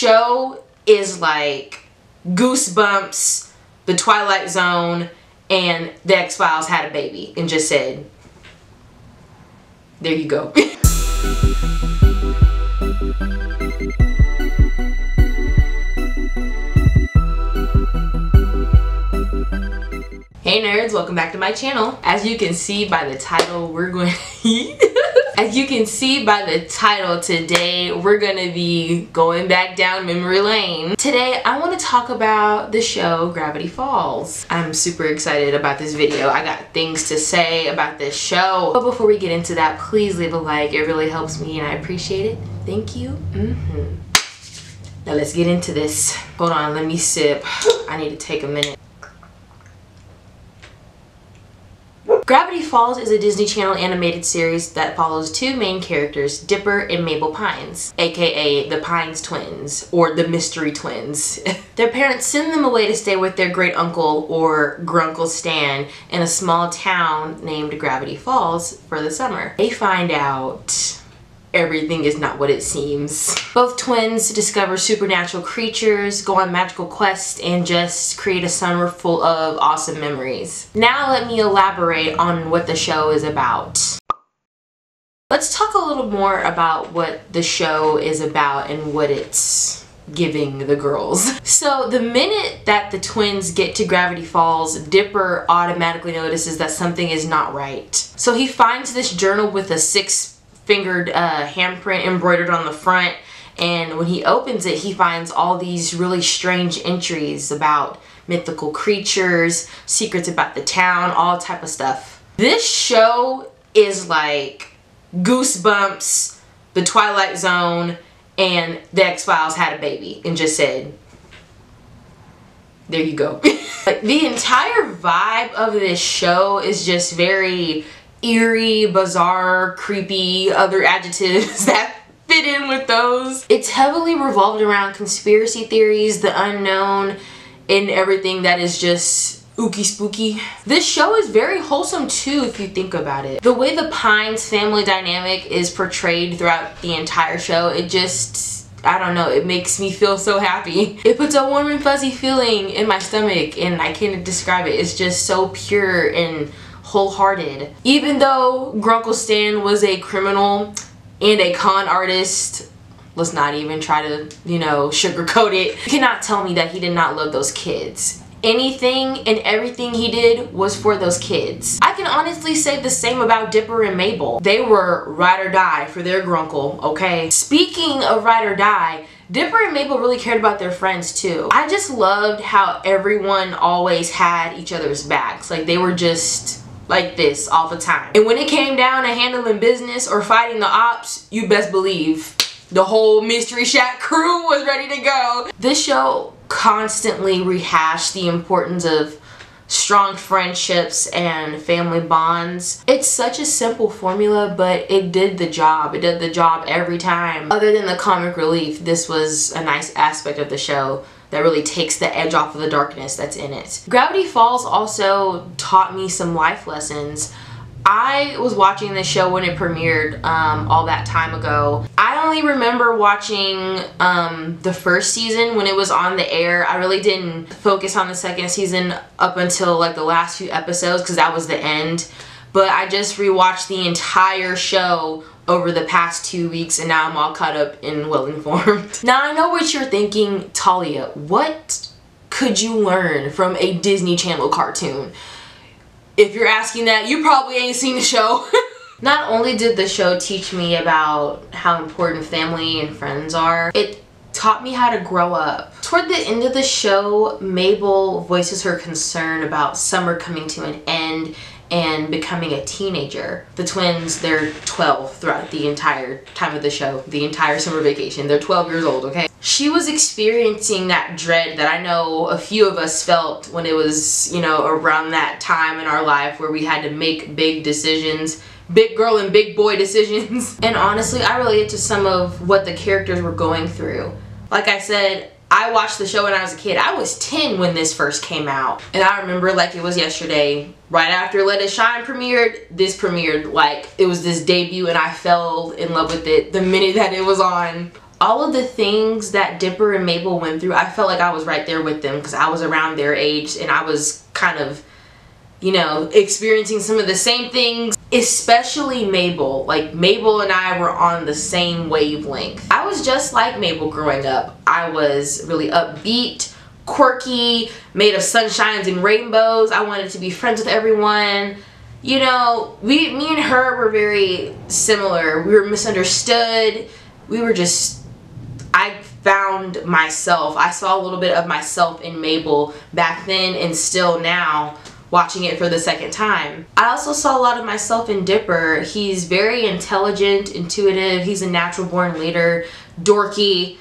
show is like Goosebumps, The Twilight Zone, and The X-Files had a baby and just said, there you go. Hey nerds, welcome back to my channel. As you can see by the title, today we're gonna be going back down memory lane. Today I want to talk about the show Gravity Falls. I'm super excited about this video. I got things to say about this show. But before we get into that, please leave a like. It really helps me and I appreciate it. Thank you. Now let's get into this. Hold on, let me sip. I need to take a minute. Gravity Falls is a Disney Channel animated series that follows two main characters, Dipper and Mabel Pines, aka the Pines twins, or the Mystery Twins. Their parents send them away to stay with their great uncle, or Grunkle Stan, in a small town named Gravity Falls for the summer. They find out everything is not what it seems. Both twins discover supernatural creatures, go on magical quests, and just create a summer full of awesome memories. Now let me elaborate on what the show is about. Let's talk a little more about what the show is about and what it's giving the girls. So the minute that the twins get to Gravity Falls, Dipper automatically notices that something is not right. So he finds this journal with a six-fingered handprint embroidered on the front, and when he opens it he finds all these really strange entries about mythical creatures, secrets about the town, all type of stuff. This show is like Goosebumps, The Twilight Zone, and The X-Files had a baby and just said, there you go. Like, the entire vibe of this show is just very eerie, bizarre, creepy, other adjectives that fit in with those. It's heavily revolved around conspiracy theories, the unknown, and everything that is just ooky spooky. This show is very wholesome too if you think about it. The way the Pines family dynamic is portrayed throughout the entire show, it just, I don't know, it makes me feel so happy. It puts a warm and fuzzy feeling in my stomach and I can't describe it. It's just so pure and wholehearted. Even though Grunkle Stan was a criminal and a con artist, let's not even try to, you know, sugarcoat it. You cannot tell me that he did not love those kids. Anything and everything he did was for those kids. I can honestly say the same about Dipper and Mabel. They were ride or die for their grunkle, okay? Speaking of ride or die, Dipper and Mabel really cared about their friends too. I just loved how everyone always had each other's backs. Like, they were just like this all the time. And when it came down to handling business or fighting the ops, you best believe the whole Mystery Shack crew was ready to go. This show constantly rehashed the importance of strong friendships and family bonds. It's such a simple formula, but it did the job. It did the job every time. Other than the comic relief, this was a nice aspect of the show that really takes the edge off of the darkness that's in it. Gravity Falls also taught me some life lessons. I was watching this show when it premiered all that time ago. I only remember watching the first season when it was on the air. I really didn't focus on the second season up until like the last few episodes because that was the end. But I just rewatched the entire show over the past 2 weeks and now I'm all caught up and well informed. Now I know what you're thinking, Talia, what could you learn from a Disney Channel cartoon? If you're asking that, you probably ain't seen the show. Not only did the show teach me about how important family and friends are, it taught me how to grow up. Toward the end of the show, Mabel voices her concern about summer coming to an end and becoming a teenager. The twins, they're 12 throughout the entire time of the show, the entire summer vacation. They're 12 years old, okay? She was experiencing that dread that I know a few of us felt when it was, you know, around that time in our life where we had to make big decisions, big girl and big boy decisions. And honestly, I related to some of what the characters were going through. Like I said, I watched the show when I was a kid. I was 10 when this first came out. And I remember like it was yesterday. Right after Let It Shine premiered, this premiered. Like, it was this debut and I fell in love with it the minute that it was on. All of the things that Dipper and Mabel went through, I felt like I was right there with them because I was around their age and I was kind of, you know, experiencing some of the same things, especially Mabel. Like, Mabel and I were on the same wavelength. I was just like Mabel growing up. I was really upbeat, quirky, made of sunshines and rainbows. I wanted to be friends with everyone. You know, me and her were very similar. We were misunderstood. We were just, I found myself. I saw a little bit of myself in Mabel back then and still now, watching it for the second time. I also saw a lot of myself in Dipper. He's very intelligent, intuitive. He's a natural born leader, dorky,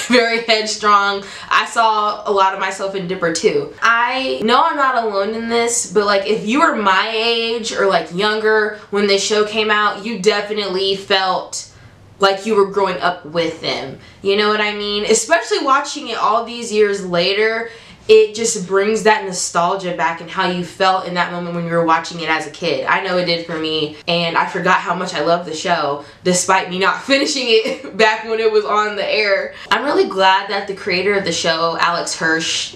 very headstrong. I saw a lot of myself in Dipper too. I know I'm not alone in this, but like if you were my age or like younger when this show came out, you definitely felt like you were growing up with them. You know what I mean? Especially watching it all these years later, it just brings that nostalgia back and how you felt in that moment when you were watching it as a kid. I know it did for me, and I forgot how much I loved the show despite me not finishing it back when it was on the air. I'm really glad that the creator of the show, Alex Hirsch,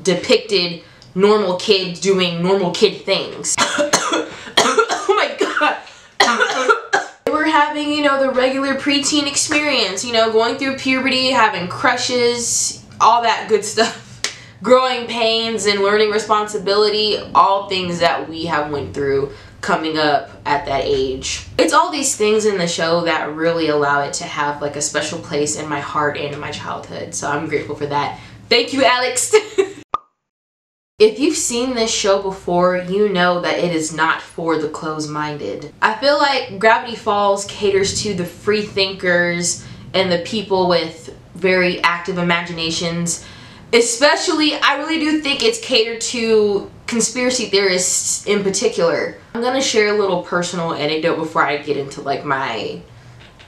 depicted normal kids doing normal kid things. Oh my god. They were having, you know, the regular preteen experience, you know, going through puberty, having crushes, all that good stuff. Growing pains and learning responsibility, all things that we have went through coming up at that age. It's all these things in the show that really allow it to have like a special place in my heart and in my childhood. So I'm grateful for that. Thank you, Alex. If you've seen this show before, you know that it is not for the closed-minded. I feel like Gravity Falls caters to the free thinkers and the people with very active imaginations. Especially, I really do think it's catered to conspiracy theorists in particular. I'm gonna share a little personal anecdote before I get into like my,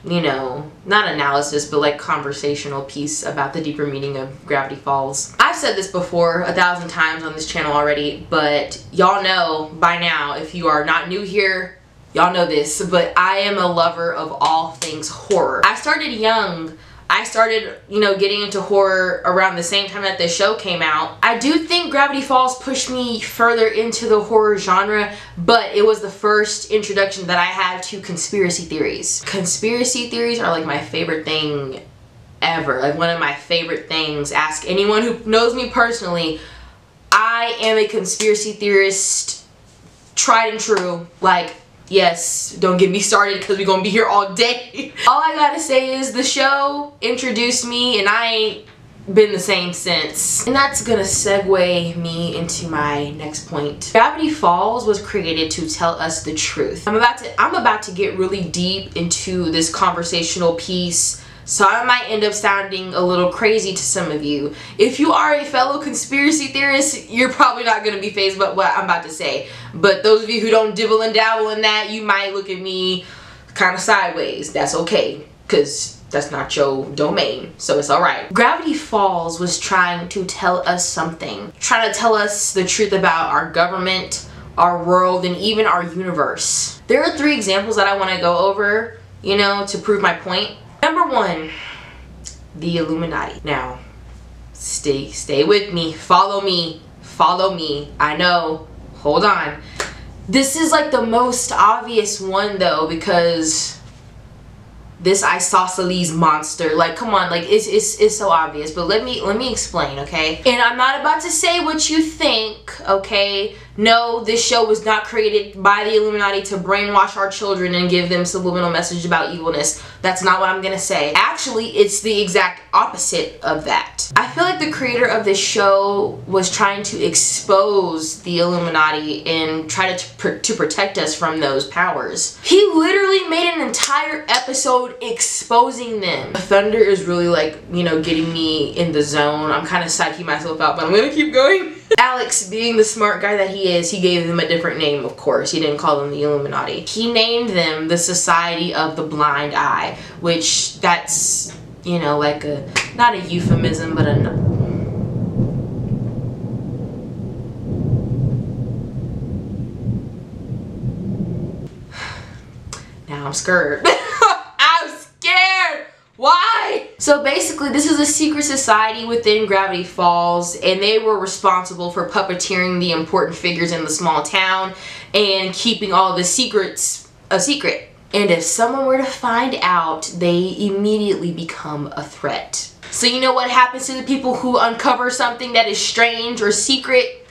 you know, not analysis, but like conversational piece about the deeper meaning of Gravity Falls. I've said this before 1,000 times on this channel already, but y'all know by now, if you are not new here, y'all know this, but I am a lover of all things horror. I started young. I started, you know, getting into horror around the same time that this show came out. I do think Gravity Falls pushed me further into the horror genre, but it was the first introduction that I had to conspiracy theories. Conspiracy theories are like my favorite thing ever. Like one of my favorite things. Ask anyone who knows me personally. I am a conspiracy theorist, tried and true. Like, yes, don't get me started because we're gonna be here all day. All I gotta say is the show introduced me and I ain't been the same since. And that's gonna segue me into my next point. Gravity Falls was created to tell us the truth. I'm about to get really deep into this conversational piece, so I might end up sounding a little crazy to some of you. If you are a fellow conspiracy theorist, you're probably not going to be fazed by what I'm about to say. But those of you who don't dibble and dabble in that, you might look at me kind of sideways. That's okay, because that's not your domain, so it's alright. Gravity Falls was trying to tell us something. Trying to tell us the truth about our government, our world, and even our universe. There are 3 examples that I want to go over, you know, to prove my point. Number 1, the Illuminati. Now, stay with me, follow me, I know, hold on. This is like the most obvious one though, because this isosceles monster, like come on, like it's so obvious, but let me explain, okay? And I'm not about to say what you think, okay? No, this show was not created by the Illuminati to brainwash our children and give them subliminal message about evilness. That's not what I'm gonna say. Actually, it's the exact opposite of that. I feel like the creator of this show was trying to expose the Illuminati and try to protect us from those powers. He literally made an entire episode exposing them. Thunder is really like, you know, getting me in the zone. I'm kind of psyching myself out, but I'm gonna keep going. Alex, being the smart guy that he is, he gave them a different name, of course. He didn't call them the Illuminati. He named them the Society of the Blind Eye, which that's, you know, like a, not a euphemism, but a... Now I'm scared. I'm scared! Why? So basically, this is a secret society within Gravity Falls, and they were responsible for puppeteering the important figures in the small town and keeping all the secrets a secret. And if someone were to find out, they immediately become a threat. So you know what happens to the people who uncover something that is strange or secret?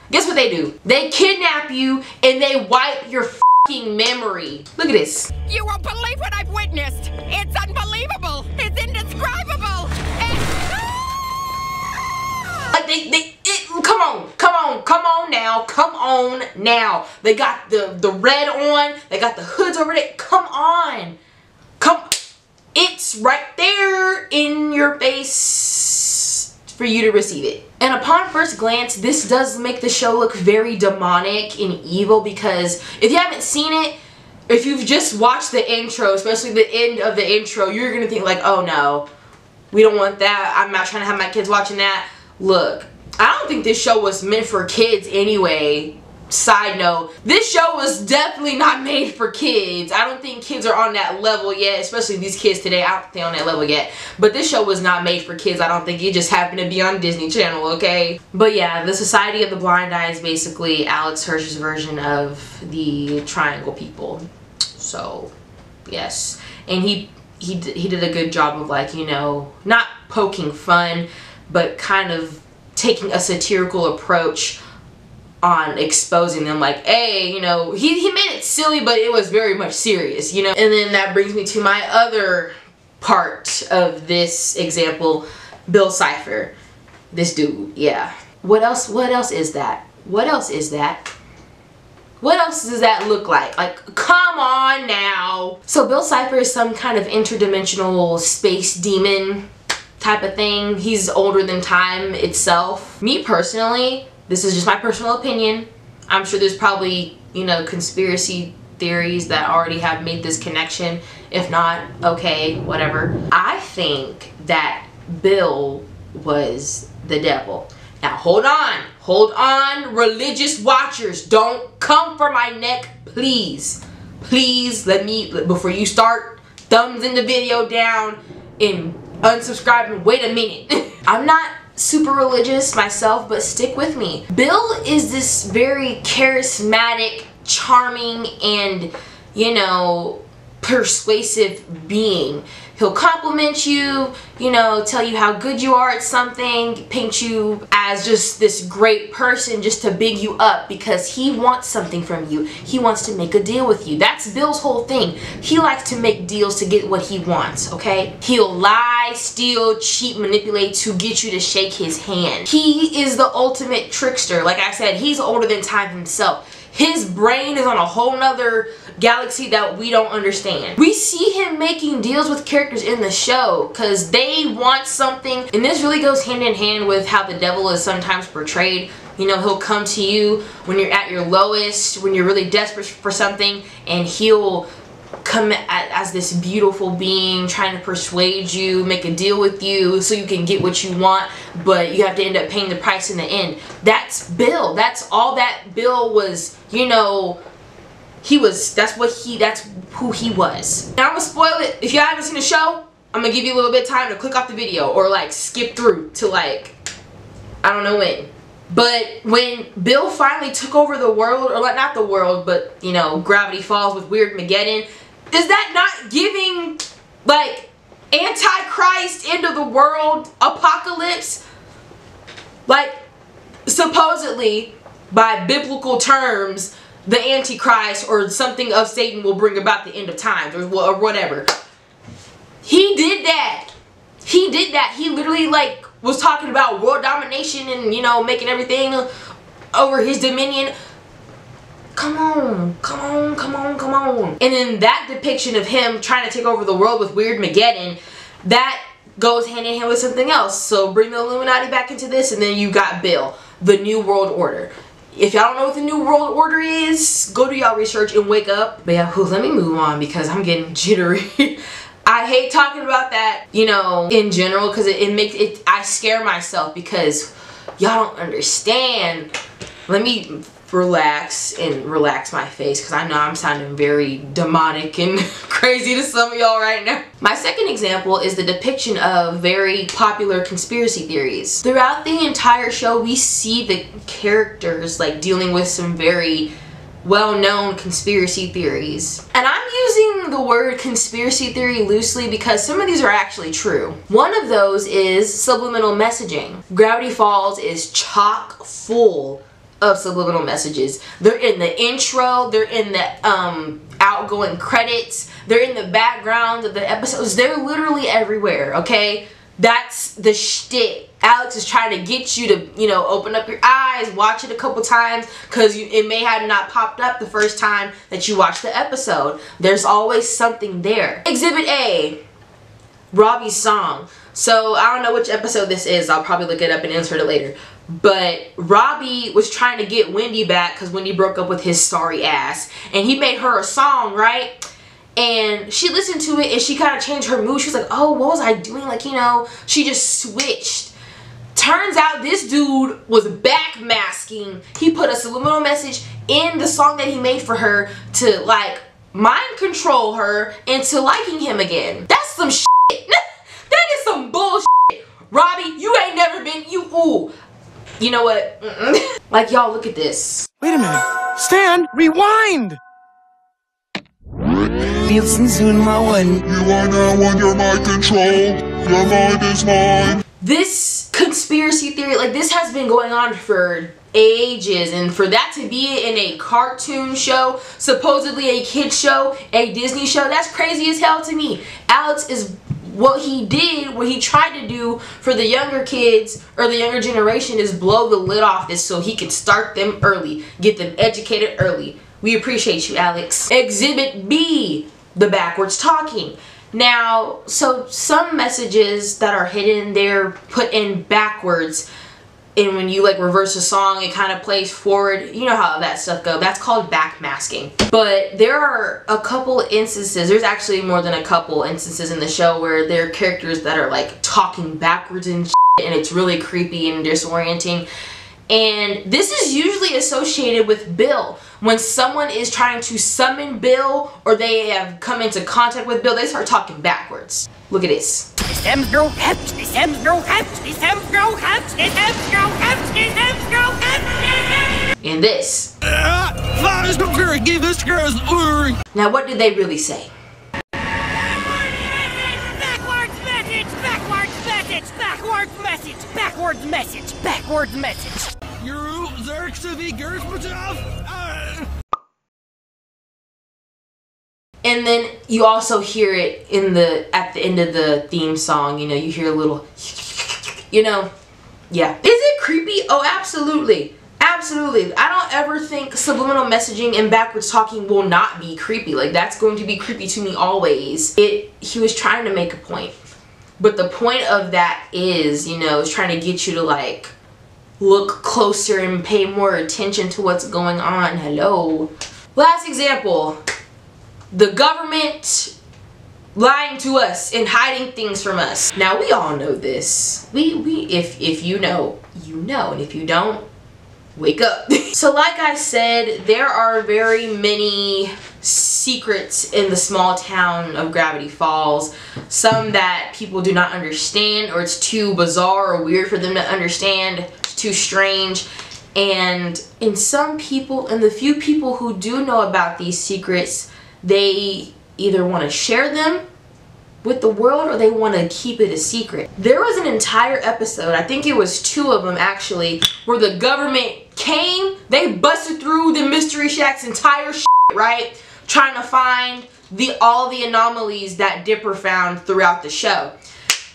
Guess what they do? They kidnap you and they wipe your f***ing memory. Look at this. You won't believe what I've witnessed. It's unbelievable. It's indescribable. Like come on now. They got the red on. They got the hoods over there. Come on. It's right there in your face for you to receive it. And upon first glance, this does make the show look very demonic and evil, because if you haven't seen it, if you've just watched the intro, especially the end of the intro, you're gonna think like, oh no, we don't want that. I'm not trying to have my kids watching that. Look, I don't think this show was meant for kids anyway. Side note, this show was definitely not made for kids. I don't think kids are on that level yet, especially these kids today. I don't think they're on that level yet. But this show was not made for kids. I don't think it just happened to be on Disney Channel, okay? But yeah, the Society of the Blind Eye is basically Alex Hirsch's version of the Triangle People. So, yes. And he did a good job of, like, you know, not poking fun, but kind of taking a satirical approach on exposing them, like, hey, you know, he made it silly, but it was very much serious, you know. And then that brings me to my other part of this example, Bill Cipher. This dude, yeah. What else is that? What else is that? What else does that look like? Like, come on now. So Bill Cipher is some kind of interdimensional space demon type of thing. He's older than time itself. Me personally, this is just my personal opinion. I'm sure there's probably, you know, conspiracy theories that already have made this connection. If not, okay, whatever. I think that Bill was the devil. Now hold on, religious watchers, don't come for my neck, please. Please let me, before you start thumbsing the video down and unsubscribing, wait a minute. I'm not super religious myself, but stick with me. Bill is this very charismatic, charming, and, you know, persuasive being. He'll compliment you, you know, tell you how good you are at something, paint you as just this great person just to big you up because he wants something from you. He wants to make a deal with you. That's Bill's whole thing. He likes to make deals to get what he wants, okay? He'll lie, steal, cheat, manipulate to get you to shake his hand. He is the ultimate trickster. Like I said, he's older than time himself. His brain is on a whole nother galaxy that we don't understand. We see him making deals with characters in the show because they want something, and this really goes hand in hand with how the devil is sometimes portrayed. You know, he'll come to you when you're at your lowest, when you're really desperate for something, and he'll come as this beautiful being trying to persuade you, make a deal with you so you can get what you want, but you have to end up paying the price in the end. That's Bill. That's all that Bill was, you know, that's who he was. Now I'm gonna spoil it. If you haven't seen the show, I'm gonna give you a little bit of time to click off the video or like skip through to like, I don't know when. But when Bill finally took over the world, or like not the world, but you know, Gravity Falls with Weirdmageddon, is that not giving like Antichrist, end of the world, apocalypse? Like supposedly by biblical terms, the Antichrist or something of Satan will bring about the end of times or whatever. He did that. He did that. He literally like was talking about world domination and, you know, making everything over his dominion. Come on, come on, come on, come on. And then that depiction of him trying to take over the world with Weirdmageddon, that goes hand in hand with something else. So bring the Illuminati back into this, and then you got Bill, the New World Order. If y'all don't know what the New World Order is, go do y'all research and wake up. But yeah, let me move on because I'm getting jittery. I hate talking about that, you know, in general, because I scare myself because y'all don't understand. Let me relax and relax my face, because I know I'm sounding very demonic and crazy to some of y'all right now. My second example is the depiction of very popular conspiracy theories. Throughout the entire show, we see the characters like dealing with some very well-known conspiracy theories. And I'm using the word conspiracy theory loosely because some of these are actually true. One of those is subliminal messaging. Gravity Falls is chock full of subliminal messages. They're in the intro, they're in the outgoing credits, they're in the background of the episodes, they're literally everywhere, okay? That's the shtick. Alex is trying to get you to, you know, open up your eyes, watch it a couple times, because it may have not popped up the first time that you watched the episode. There's always something there. Exhibit A, Robbie's song. So I don't know which episode this is. I'll probably look it up and insert it later. But Robbie was trying to get Wendy back because Wendy broke up with his sorry ass. And he made her a song, right? And she listened to it and she kind of changed her mood. She was like, oh, what was I doing? Like, you know, she just switched. Turns out this dude was backmasking. He put a subliminal message in the song that he made for her to, like, mind control her into liking him again. That's some shit. That is some bullshit. Robbie, you ain't never been, ooh. You know what? Like, y'all, look at this. Wait a minute. Stan, rewind! Nielsen's doing my one. You are now under my control. Your mind is mine. This conspiracy theory, like, this has been going on for ages, and for that to be in a cartoon show, supposedly a kid show, a Disney show, that's crazy as hell to me. Alex is what he did, what he tried to do for the younger kids or the younger generation is blow the lid off this so he could start them early, get them educated early. We appreciate you, Alex. Exhibit B, the backwards talking. Now, so some messages that are hidden, they're put in backwards, and when you like reverse a song, it kind of plays forward. You know how that stuff goes. That's called backmasking. But there are a couple instances, there's actually more than a couple instances in the show where there are characters that are like talking backwards and shit, and it's really creepy and disorienting. And this is usually associated with Bill. When someone is trying to summon Bill or they have come into contact with Bill, they start talking backwards. Look at this. And this. Now what did they really say? Backwards message, backwards message, backwards message, backwards message, backwards message. And then you also hear it in at the end of the theme song, you know, you hear a little, you know, yeah. Is it creepy? Oh, absolutely. Absolutely. I don't ever think subliminal messaging and backwards talking will not be creepy. Like, that's going to be creepy to me always. He was trying to make a point. But the point of that is, you know, is trying to get you to, like, look closer and pay more attention to what's going on. Hello. Last example. The government lying to us and hiding things from us. Now, we all know this. If you know, you know. And if you don't, wake up. So like I said, there are very many secrets in the small town of Gravity Falls. Some that people do not understand, or it's too bizarre or weird for them to understand. It's too strange. And in some people, and the few people who do know about these secrets, they either want to share them with the world or they want to keep it a secret. There was an entire episode, I think it was 2 of them actually, where the government came, they busted through the Mystery Shack's entire shit, right? Trying to find all the anomalies that Dipper found throughout the show.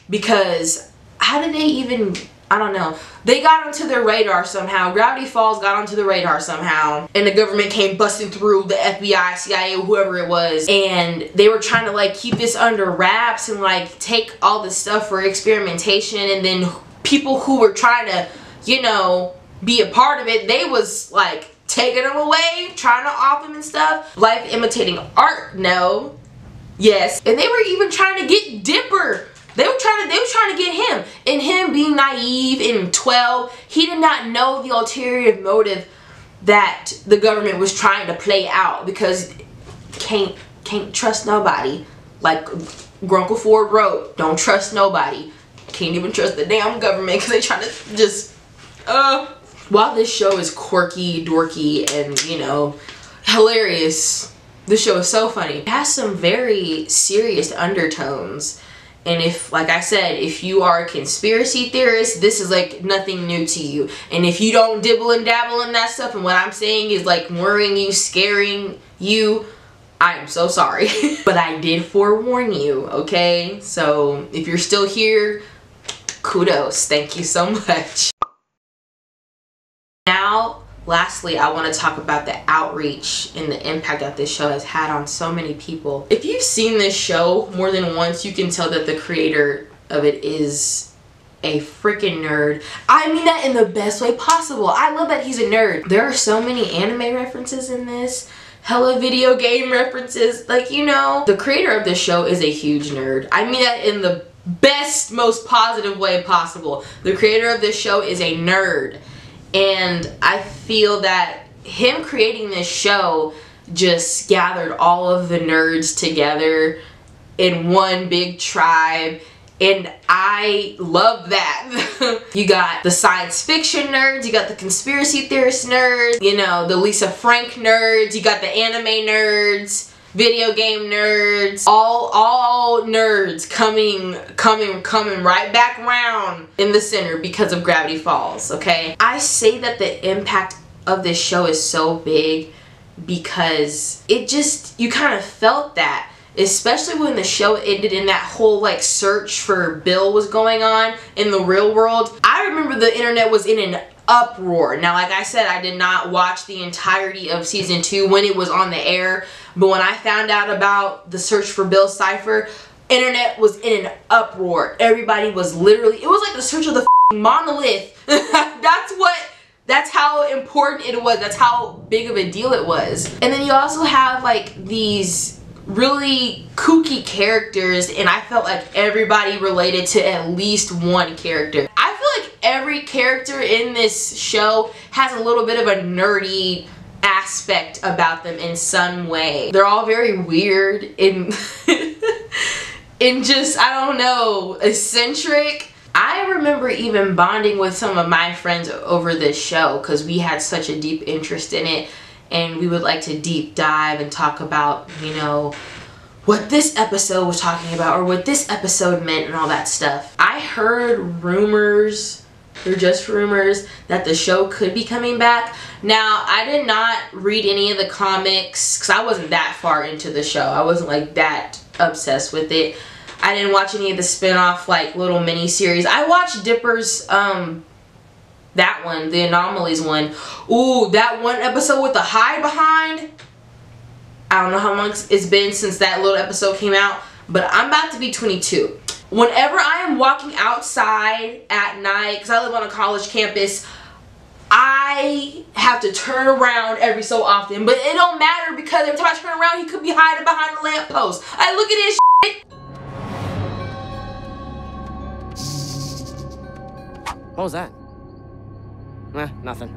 Because how did they even, I don't know. They got onto their radar somehow. Gravity Falls got onto the radar somehow. And the government came busting through, the FBI, CIA, whoever it was. And they were trying to like keep this under wraps and like take all this stuff for experimentation. And then people who were trying to, you know, be a part of it, they was like taking them away, trying to off them and stuff. Life imitating art, no. Yes. And they were even trying to get Dipper. They were trying to get him. And him being naive in 12, he did not know the ulterior motive that the government was trying to play out, because can't trust nobody. Like Grunkle Ford wrote, don't trust nobody. Can't even trust the damn government because they trying to just while this show is quirky, dorky, and, you know, hilarious, this show is so funny. It has some very serious undertones. And if, like I said, if you are a conspiracy theorist, this is like nothing new to you. And if you don't dibble and dabble in that stuff, and what I'm saying is like worrying you, scaring you, I am so sorry. But I did forewarn you, okay? So if you're still here, kudos. Thank you so much. Now, lastly, I want to talk about the outreach and the impact that this show has had on so many people. If you've seen this show more than once, you can tell that the creator of it is a freaking nerd. I mean that in the best way possible. I love that he's a nerd. There are so many anime references in this, hella video game references. Like, you know, the creator of this show is a huge nerd. I mean that in the best, most positive way possible. The creator of this show is a nerd. And I feel that him creating this show just gathered all of the nerds together in one big tribe. And I love that. You got the science fiction nerds, you got the conspiracy theorist nerds, you know, the Lisa Frank nerds, you got the anime nerds, video game nerds, all nerds coming right back around in the center because of Gravity Falls, okay? I say that the impact of this show is so big because it just, you kind of felt that, especially when the show ended and that whole like search for Bill was going on in the real world. I remember the internet was in an uproar. Now, like I said, I did not watch the entirety of season 2 when it was on the air, but when I found out about the search for Bill Cipher, internet was in an uproar. Everybody was literally, it was like the search of the monolith. That's how important it was. That's how big of a deal it was. And then you also have like these really kooky characters, and I felt like everybody related to at least one character. I feel like every character in this show has a little bit of a nerdy aspect about them in some way. They're all very weird and just, I don't know, eccentric. I remember even bonding with some of my friends over this show because we had such a deep interest in it, and we would like to deep dive and talk about, you know, what this episode was talking about or what this episode meant and all that stuff. I heard rumors, they're just rumors, that the show could be coming back. Now, I did not read any of the comics because I wasn't that far into the show. I wasn't like that obsessed with it. I didn't watch any of the spin-off like little mini-series. I watched Dipper's, that one, the Anomalies one. Ooh, that one episode with the hide behind. I don't know how long it's been since that little episode came out, but I'm about to be 22. Whenever I am walking outside at night, because I live on a college campus, I have to turn around every so often. But it don't matter because every time I turn around, he could be hiding behind the lamppost. I look at his shit. What was that? Nothing.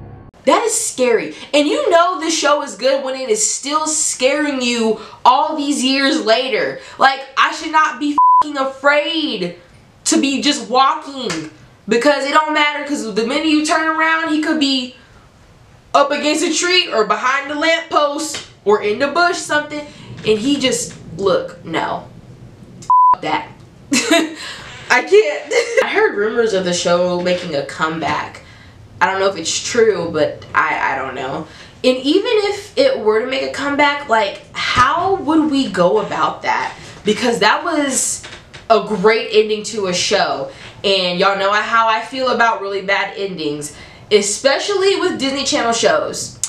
That is scary. And you know this show is good when it is still scaring you all these years later. Like, I should not be f***ing afraid to be just walking. Because it don't matter, because the minute you turn around, he could be up against a tree or behind the lamppost or in the bush something. And he just, look, no. F*** that. I can't. I heard rumors of the show making a comeback. I don't know if it's true, but I don't know. And even if it were to make a comeback, like, how would we go about that? Because that was a great ending to a show. And y'all know how I feel about really bad endings, especially with Disney Channel shows.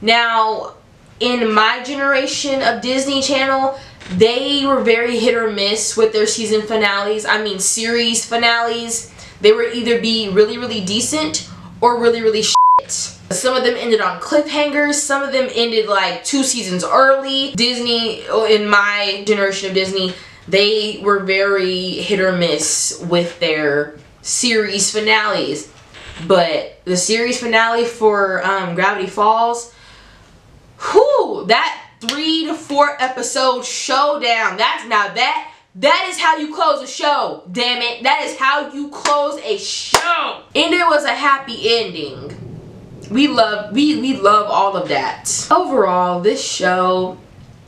Now, in my generation of Disney Channel, they were very hit or miss with their season finales. I mean, series finales. They would either be really, really decent or really, really shit. Some of them ended on cliffhangers. Some of them ended like 2 seasons early. Disney, in my generation of Disney, they were very hit or miss with their series finales. But the series finale for Gravity Falls, whew, that 3 to 4 episode showdown. That is how you close a show. Damn it. That is how you close a show. And it was a happy ending. We love all of that. Overall, this show,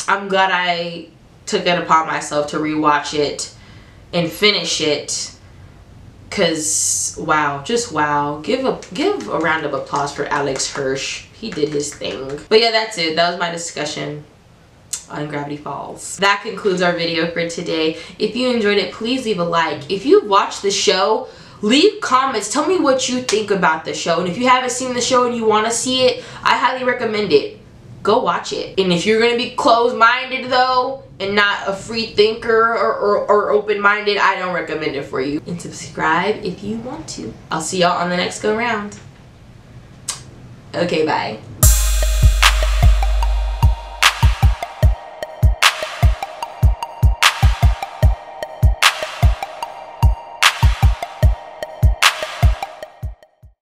I'm glad I took it upon myself to rewatch it and finish it. Cause wow, just wow. Give a round of applause for Alex Hirsch. He did his thing. But yeah, that's it. That was my discussion on Gravity Falls. That concludes our video for today. If you enjoyed it, please leave a like. If you've watched the show, leave comments. Tell me what you think about the show. And if you haven't seen the show and you want to see it, I highly recommend it. Go watch it. And if you're going to be closed-minded though, and not a free thinker or open-minded, I don't recommend it for you. And subscribe if you want to. I'll see y'all on the next go round. Okay, bye.